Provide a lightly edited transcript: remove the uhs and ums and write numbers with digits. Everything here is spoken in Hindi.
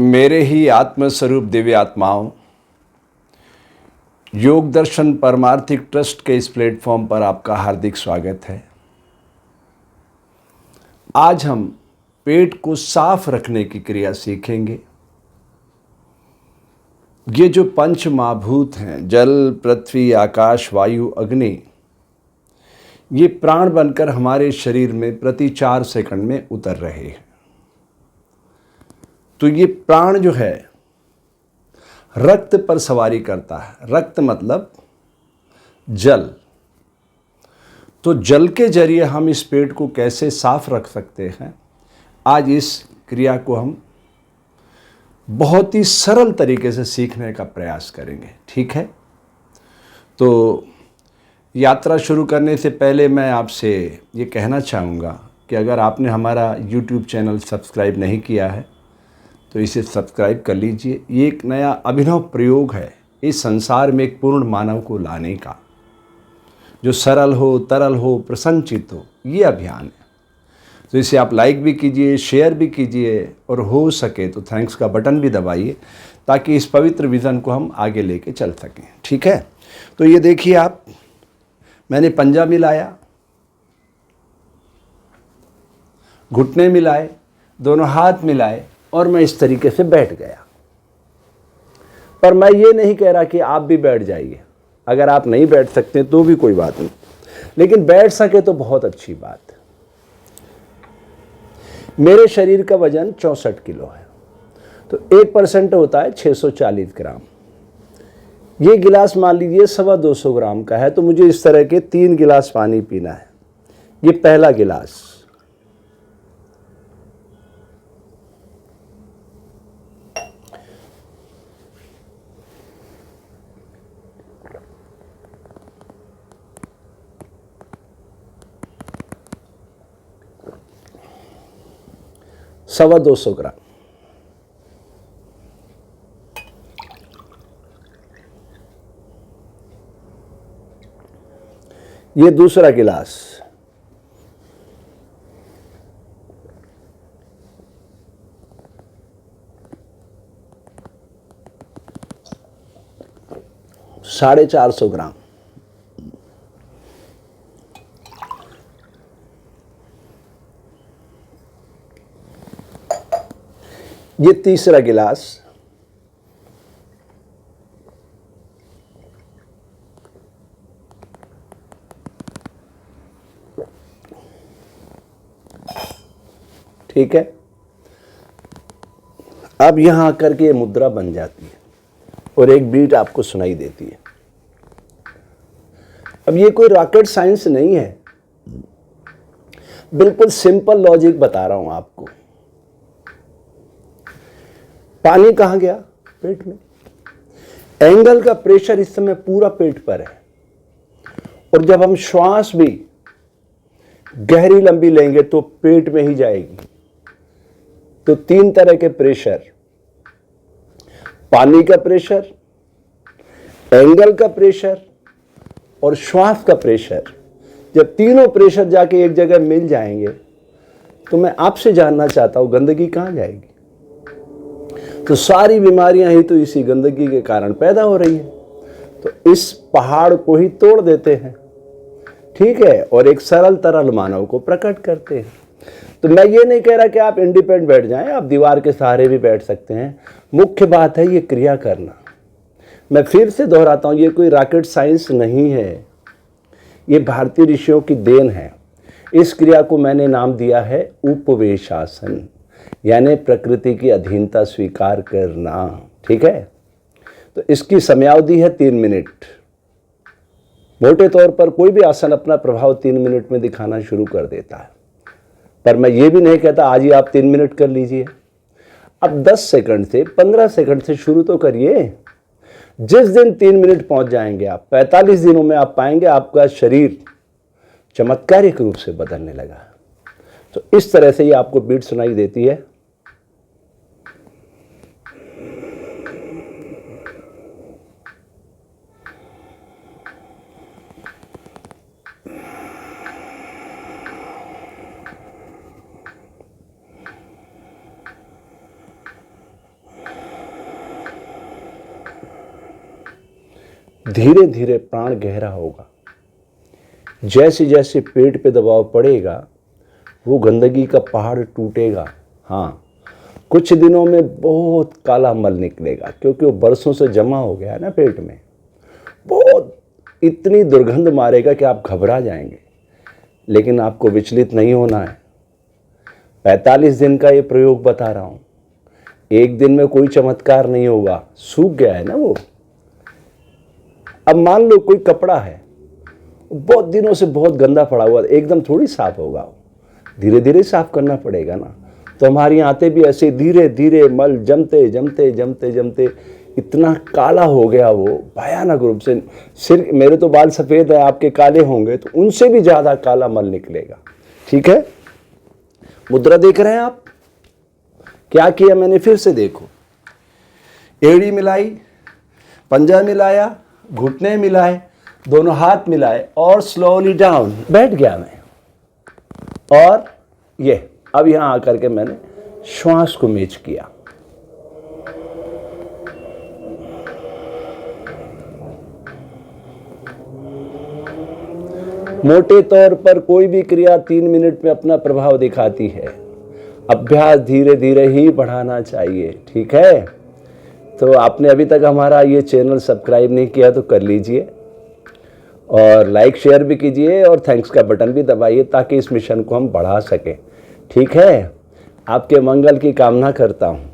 मेरे ही आत्मस्वरूप दिव्य आत्माओं, योग दर्शन परमार्थिक ट्रस्ट के इस प्लेटफॉर्म पर आपका हार्दिक स्वागत है। आज हम पेट को साफ रखने की क्रिया सीखेंगे। ये जो पंच महाभूत हैं, जल, पृथ्वी, आकाश, वायु, अग्नि, ये प्राण बनकर हमारे शरीर में प्रति 4 सेकंड में उतर रहे हैं। तो ये प्राण जो है रक्त पर सवारी करता है। रक्त मतलब जल। तो जल के जरिए हम इस पेट को कैसे साफ रख सकते हैं, आज इस क्रिया को हम बहुत ही सरल तरीके से सीखने का प्रयास करेंगे। ठीक है, तो यात्रा शुरू करने से पहले मैं आपसे ये कहना चाहूँगा कि अगर आपने हमारा YouTube चैनल सब्सक्राइब नहीं किया है तो इसे सब्सक्राइब कर लीजिए। ये एक नया अभिनव प्रयोग है इस संसार में एक पूर्ण मानव को लाने का, जो सरल हो, तरल हो, प्रसन्नचित्त हो, ये अभियान है। तो इसे आप लाइक भी कीजिए, शेयर भी कीजिए और हो सके तो थैंक्स का बटन भी दबाइए, ताकि इस पवित्र विज़न को हम आगे लेके चल सकें। ठीक है, तो ये देखिए आप, मैंने पंजा मिलाया, घुटने मिलाए, दोनों हाथ मिलाए और मैं इस तरीके से बैठ गया। पर मैं ये नहीं कह रहा कि आप भी बैठ जाइए। अगर आप नहीं बैठ सकते तो भी कोई बात नहीं, लेकिन बैठ सके तो बहुत अच्छी बात है। मेरे शरीर का वजन 64 किलो है, तो 1% होता है 640 ग्राम। ये गिलास मान लीजिए 225 ग्राम का है, तो मुझे इस तरह के 3 गिलास पानी पीना है। ये पहला गिलास, सवा 200 ग्राम। ये दूसरा गिलास, साढ़े 400 ग्राम। ये तीसरा गिलास, ठीक है। अब यहां आकर के ये मुद्रा बन जाती है और एक बीट आपको सुनाई देती है। अब ये कोई रॉकेट साइंस नहीं है, बिल्कुल सिंपल लॉजिक बता रहा हूं आपको। पानी कहां गया? पेट में। एंगल का प्रेशर इस समय पूरा पेट पर है, और जब हम श्वास भी गहरी लंबी लेंगे तो पेट में ही जाएगी। तो 3 तरह के प्रेशर, पानी का प्रेशर, एंगल का प्रेशर और श्वास का प्रेशर, जब तीनों प्रेशर जाके एक जगह मिल जाएंगे तो मैं आपसे जानना चाहता हूं गंदगी कहां जाएगी? तो सारी बीमारियां ही तो इसी गंदगी के कारण पैदा हो रही है। तो इस पहाड़ को ही तोड़ देते हैं, ठीक है, और एक सरल तरल मानव को प्रकट करते हैं। तो मैं ये नहीं कह रहा कि आप इंडिपेंडेंट बैठ जाएं, आप दीवार के सहारे भी बैठ सकते हैं। मुख्य बात है ये क्रिया करना। मैं फिर से दोहराता हूं, ये कोई रॉकेट साइंस नहीं है, ये भारतीय ऋषियों की देन है। इस क्रिया को मैंने नाम दिया है उपवेशासन, यानी प्रकृति की अधीनता स्वीकार करना। ठीक है, तो इसकी समयावधि है 3 मिनट। मोटे तौर पर कोई भी आसन अपना प्रभाव 3 मिनट में दिखाना शुरू कर देता है, पर मैं ये भी नहीं कहता आज ही आप 3 मिनट कर लीजिए। अब 10 सेकंड से 15 सेकंड से शुरू तो करिए। जिस दिन 3 मिनट पहुंच जाएंगे आप, 45 दिनों में आप पाएंगे आपका शरीर चमत्कारिक रूप से बदलने लगा। तो इस तरह से ये आपको बीट सुनाई देती है। धीरे धीरे प्राण गहरा होगा। जैसे जैसे पेट पे दबाव पड़ेगा वो गंदगी का पहाड़ टूटेगा। हाँ, कुछ दिनों में बहुत काला मल निकलेगा क्योंकि वो बरसों से जमा हो गया है ना पेट में। बहुत इतनी दुर्गंध मारेगा कि आप घबरा जाएंगे, लेकिन आपको विचलित नहीं होना है। 45 दिन का ये प्रयोग बता रहा हूँ। एक दिन में कोई चमत्कार नहीं होगा, सूख गया है ना वो। अब मान लो कोई कपड़ा है, बहुत दिनों से बहुत गंदा पड़ा हुआ, एकदम थोड़ी साफ होगा, धीरे धीरे साफ करना पड़ेगा ना। तो हमारी आंतें भी ऐसे धीरे धीरे मल जमते जमते जमते जमते इतना काला हो गया वो, भयानक रूप से। सिर, मेरे तो बाल सफ़ेद है, आपके काले होंगे, तो उनसे भी ज़्यादा काला मल निकलेगा। ठीक है, मुद्रा देख रहे हैं आप? क्या किया मैंने, फिर से देखो। एड़ी मिलाई, पंजा मिलाया, घुटने मिलाए, दोनों हाथ मिलाए और स्लोली डाउन बैठ गया मैं। और ये अब यहां आकर के मैंने श्वास को मैच किया। मोटे तौर पर कोई भी क्रिया 3 मिनट में अपना प्रभाव दिखाती है। अभ्यास धीरे धीरे ही बढ़ाना चाहिए। ठीक है, तो आपने अभी तक हमारा ये चैनल सब्सक्राइब नहीं किया तो कर लीजिए, और लाइक शेयर भी कीजिए, और थैंक्स का बटन भी दबाइए ताकि इस मिशन को हम बढ़ा सकें। ठीक है, आपके मंगल की कामना करता हूँ।